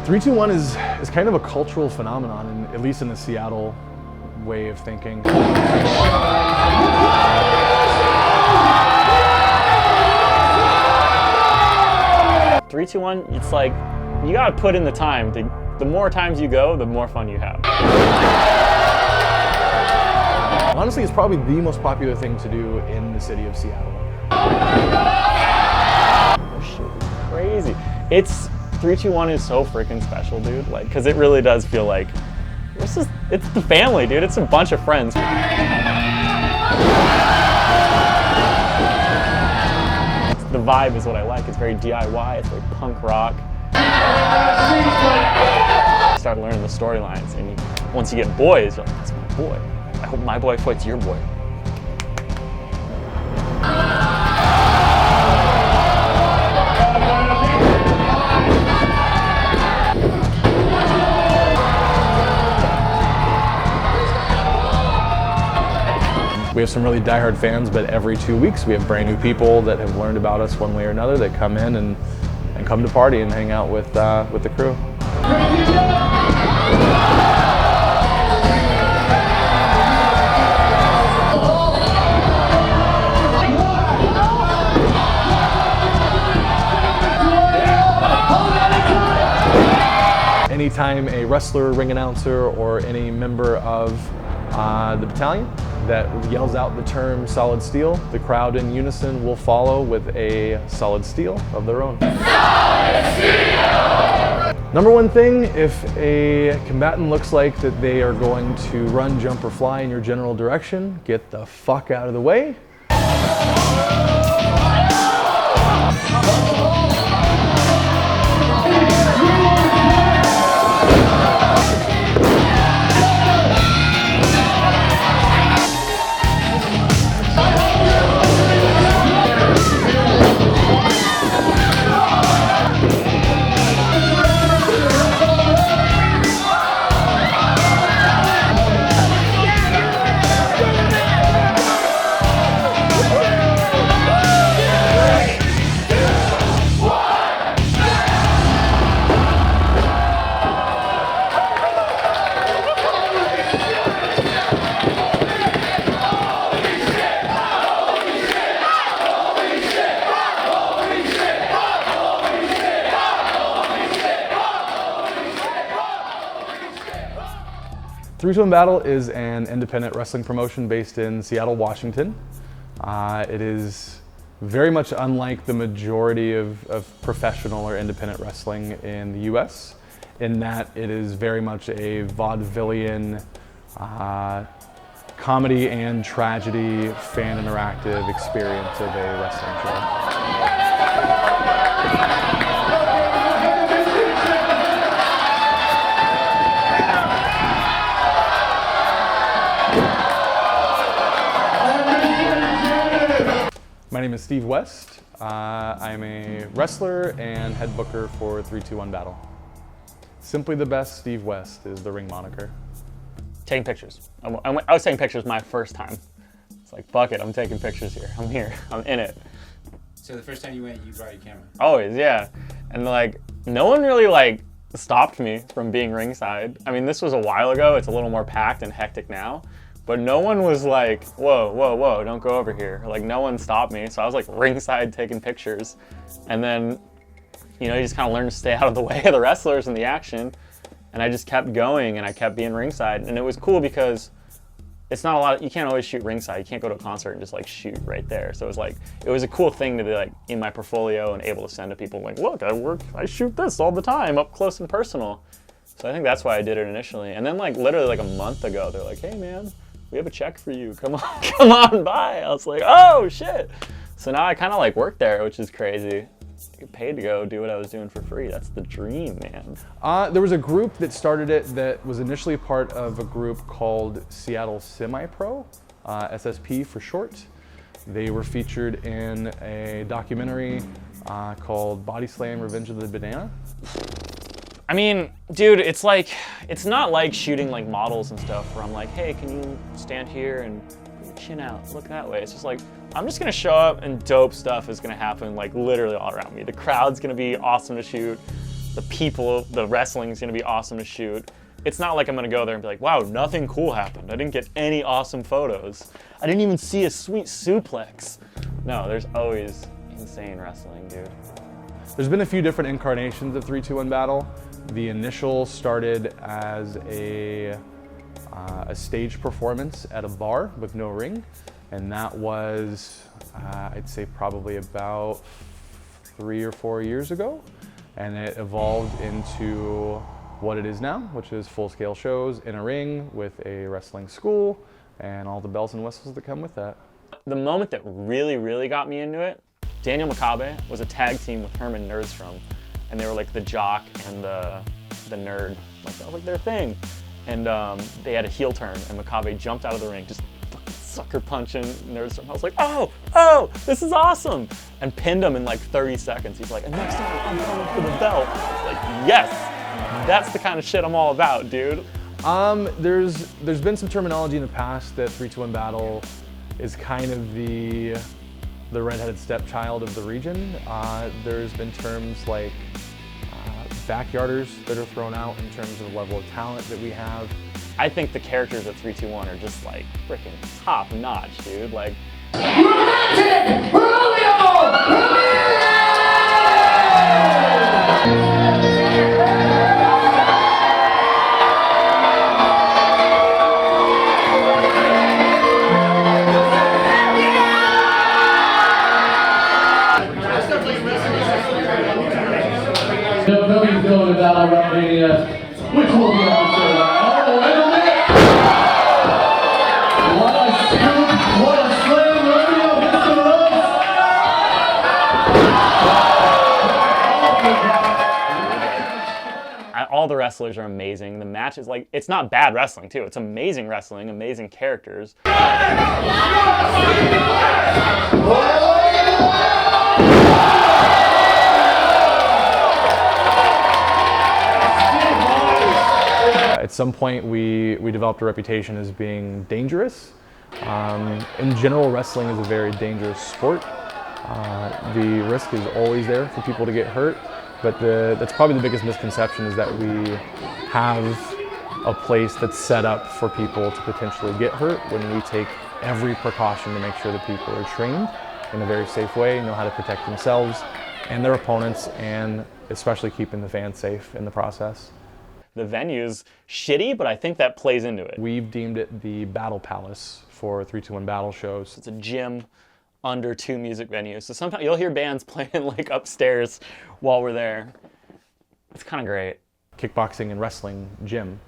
3-2-1 is kind of a cultural phenomenon, at least in the Seattle way of thinking. 3-2-1, it's like, you gotta put in the time. The more times you go, the more fun you have. Honestly, it's probably the most popular thing to do in the city of Seattle. This shit is crazy. 3-2-1 is so freaking special, dude. Like, cause it really does feel like, it's the family, dude. It's a bunch of friends. The vibe is what I like. It's very DIY, it's very punk rock. Start learning the storylines, and once you get boys, you're like, that's my boy. I hope my boy fights your boy. We have some really diehard fans, but every 2 weeks we have brand new people that have learned about us one way or another that come in and come to party and hang out with the crew. Anytime a wrestler, ring announcer, or any member of the battalion that yells out the term solid steel, the crowd in unison will follow with a solid steel of their own. Solid steel! Number one thing, if a combatant looks like that they are going to run, jump, or fly in your general direction, get the fuck out of the way. Three-to-One Battle is an independent wrestling promotion based in Seattle, Washington. It is very much unlike the majority of professional or independent wrestling in the US, in that it is very much a vaudevillian, comedy and tragedy, fan interactive experience of a wrestling show. My name is Steve West. I'm a wrestler and head booker for 3-2-1 Battle. Simply the Best Steve West is the ring moniker. Taking pictures. I was taking pictures my first time. It's like, fuck it, I'm taking pictures here. I'm here, I'm in it. So the first time you went, you brought your camera? Always, yeah. And like, no one really like stopped me from being ringside. I mean, this was a while ago. It's a little more packed and hectic now. But no one was like, whoa, whoa, whoa, don't go over here. Like, no one stopped me. So I was like ringside taking pictures. And then, you know, you just kind of learn to stay out of the way of the wrestlers and the action. And I just kept going and I kept being ringside. And it was cool because it's not a lot, you can't always shoot ringside. You can't go to a concert and just like shoot right there. So it was like, it was a cool thing to be like in my portfolio and able to send to people like, look, I shoot this all the time, up close and personal. So I think that's why I did it initially. And then like literally like a month ago, they're like, hey man, we have a check for you. Come on, come on by. I was like, oh shit. So now I kind of like work there, which is crazy. I get paid to go do what I was doing for free. That's the dream, man. There was a group that started it that was initially part of a group called Seattle Semi-Pro, SSP for short. They were featured in a documentary called Body Slam: Revenge of the Banana. I mean, dude, it's like, it's not like shooting like models and stuff where I'm like, hey, can you stand here and put your chin out, look that way. It's just like, I'm just gonna show up and dope stuff is gonna happen like literally all around me. The crowd's gonna be awesome to shoot. the people, the wrestling's gonna be awesome to shoot. It's not like I'm gonna go there and be like, wow, nothing cool happened. I didn't get any awesome photos. I didn't even see a sweet suplex. No, there's always insane wrestling, dude. There's been a few different incarnations of 3-2-1 Battle. The initial started as a stage performance at a bar with no ring, and that was, I'd say probably about 3 or 4 years ago, and it evolved into what it is now, which is full-scale shows in a ring with a wrestling school and all the bells and whistles that come with that. The moment that really, really got me into it, Daniel Makabe was a tag team with Herman Nerdstrom, and they were like the jock and the nerd. Like, that was like their thing. And they had a heel turn, and Makabe jumped out of the ring, just fucking sucker punching Nerdstrom. I was like, oh, this is awesome! And pinned him in like 30 seconds. He's like, and next time I'm coming for the belt. I was like, yes! That's the kind of shit I'm all about, dude. There's been some terminology in the past that 3-2-1 Battle is kind of the redheaded stepchild of the region. There's been terms like backyarders that are thrown out in terms of the level of talent that we have. I think the characters of 3-2-1 are just like freaking top notch, dude. Like, Nobody's going to Battle WrestleMania, which will be episode 9. Oh, wait a minute! What a scoop! What a slam! Romeo hits the ropes! all the wrestlers are amazing. The match is like, it's not bad wrestling too. It's amazing wrestling, amazing characters. At some point, we developed a reputation as being dangerous. In general, wrestling is a very dangerous sport. The risk is always there for people to get hurt, but that's probably the biggest misconception, is that we have a place that's set up for people to potentially get hurt, when we take every precaution to make sure that people are trained in a very safe way, know how to protect themselves and their opponents, and especially keeping the fans safe in the process. The venue's shitty, but I think that plays into it. We've deemed it the Battle Palace for 3-2-1 Battle shows. It's a gym under 2 music venues. So sometimes you'll hear bands playing like upstairs while we're there. It's kind of great. Kickboxing and wrestling gym.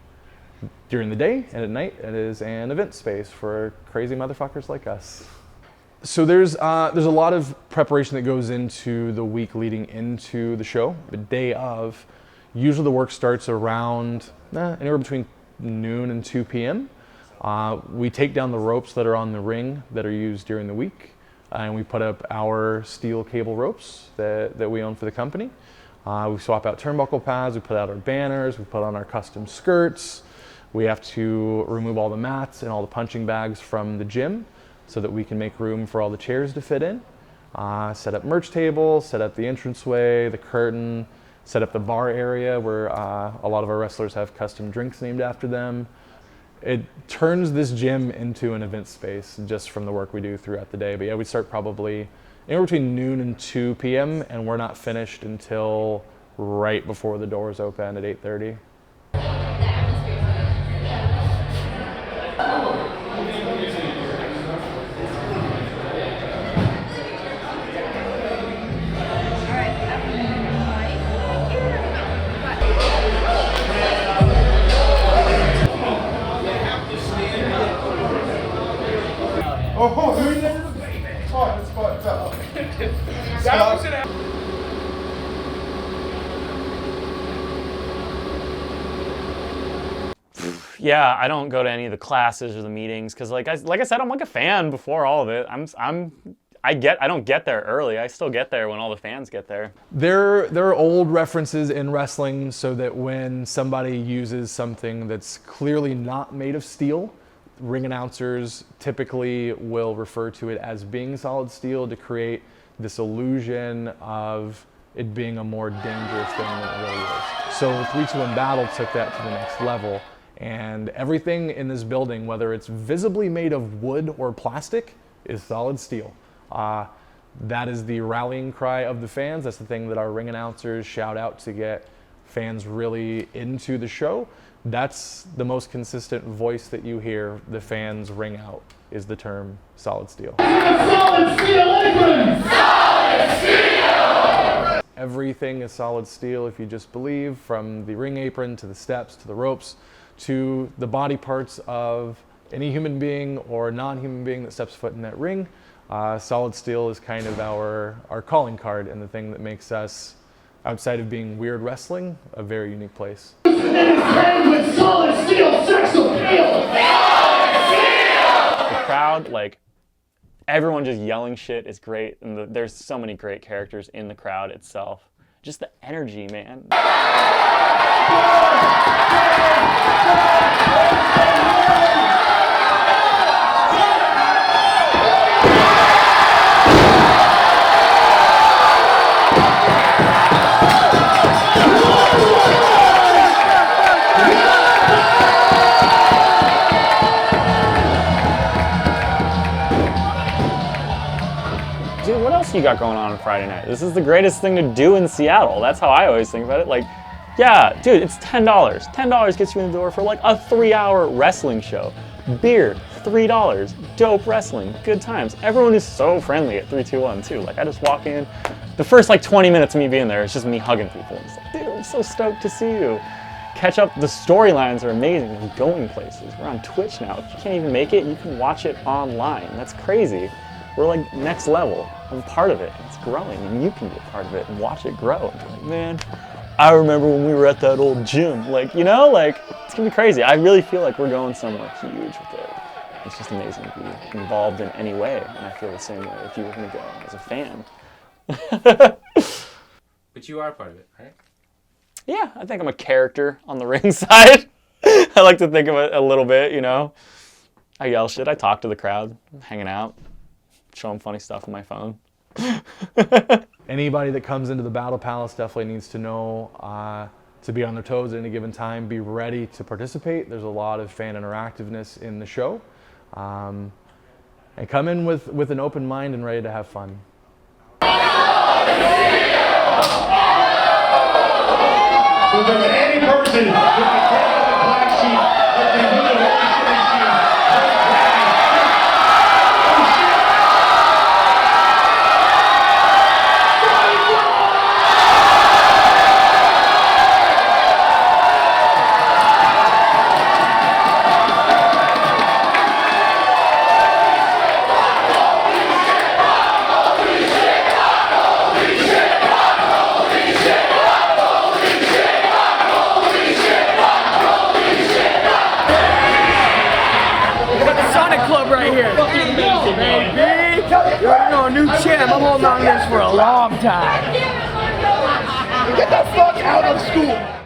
During the day and at night, it is an event space for crazy motherfuckers like us. So there's a lot of preparation that goes into the week leading into the show. The day of, usually the work starts around anywhere between noon and 2 p.m. We take down the ropes that are on the ring that are used during the week, and we put up our steel cable ropes that we own for the company. We swap out turnbuckle pads, we put out our banners, we put on our custom skirts. We have to remove all the mats and all the punching bags from the gym so that we can make room for all the chairs to fit in. Set up merch tables, set up the entranceway, the curtain, set up the bar area where a lot of our wrestlers have custom drinks named after them. It turns this gym into an event space just from the work we do throughout the day. But yeah, we start probably anywhere between noon and 2 p.m. and we're not finished until right before the doors open at 8:30. Oh, it's fucked up. Yeah, I don't go to any of the classes or the meetings because, like I said, I'm like a fan before all of it. I don't get there early. I still get there when all the fans get there. There are old references in wrestling so that when somebody uses something that's clearly not made of steel, ring announcers typically will refer to it as being solid steel to create this illusion of it being a more dangerous thing than it really is. So 3-2 in Battle took that to the next level, and everything in this building, whether it's visibly made of wood or plastic, is solid steel. That is the rallying cry of the fans. That's the thing that our ring announcers shout out to get fans really into the show. That's the most consistent voice that you hear the fans ring out, is the term solid steel. Solid steel aprons! Solid steel! Everything is solid steel if you just believe, from the ring apron to the steps to the ropes to the body parts of any human being or non-human being that steps foot in that ring. Solid steel is kind of our calling card and the thing that makes us, outside of being weird wrestling, a very unique place. It is made with solid steel sex appeal! Solid steel! The crowd, like, everyone just yelling shit is great, and there's so many great characters in the crowd itself. Just the energy, man. Dude, what else you got going on Friday night? This is the greatest thing to do in Seattle. That's how I always think about it. Like, yeah, dude, it's $10. $10 gets you in the door for like a 3-hour wrestling show. Beer, $3. Dope wrestling, good times. Everyone is so friendly at 321 too. Like, I just walk in, the first like 20 minutes of me being there, it's just me hugging people. It's like, dude, I'm so stoked to see you. Catch up, the storylines are amazing. We're going places. We're on Twitch now. If you can't even make it, you can watch it online. That's crazy. We're like next level. I'm part of it. It's growing, and you can be a part of it and watch it grow. And be like, man, I remember when we were at that old gym. Like, you know, like, it's gonna be crazy. I really feel like we're going somewhere huge with it. It's just amazing to be involved in any way, and I feel the same way if you were gonna go as a fan. But you are part of it, right? Yeah, I think I'm a character on the ring side. I like to think of it a little bit, you know. I yell shit, I talk to the crowd, hanging out, show them funny stuff on my phone. Anybody that comes into the Battle Palace definitely needs to know to be on their toes at any given time, be ready to participate. There's a lot of fan interactiveness in the show. And come in with an open mind and ready to have fun. Any person with the black sheep that they really want New champ. I'm holding on to this for a long time. Get the fuck out of school!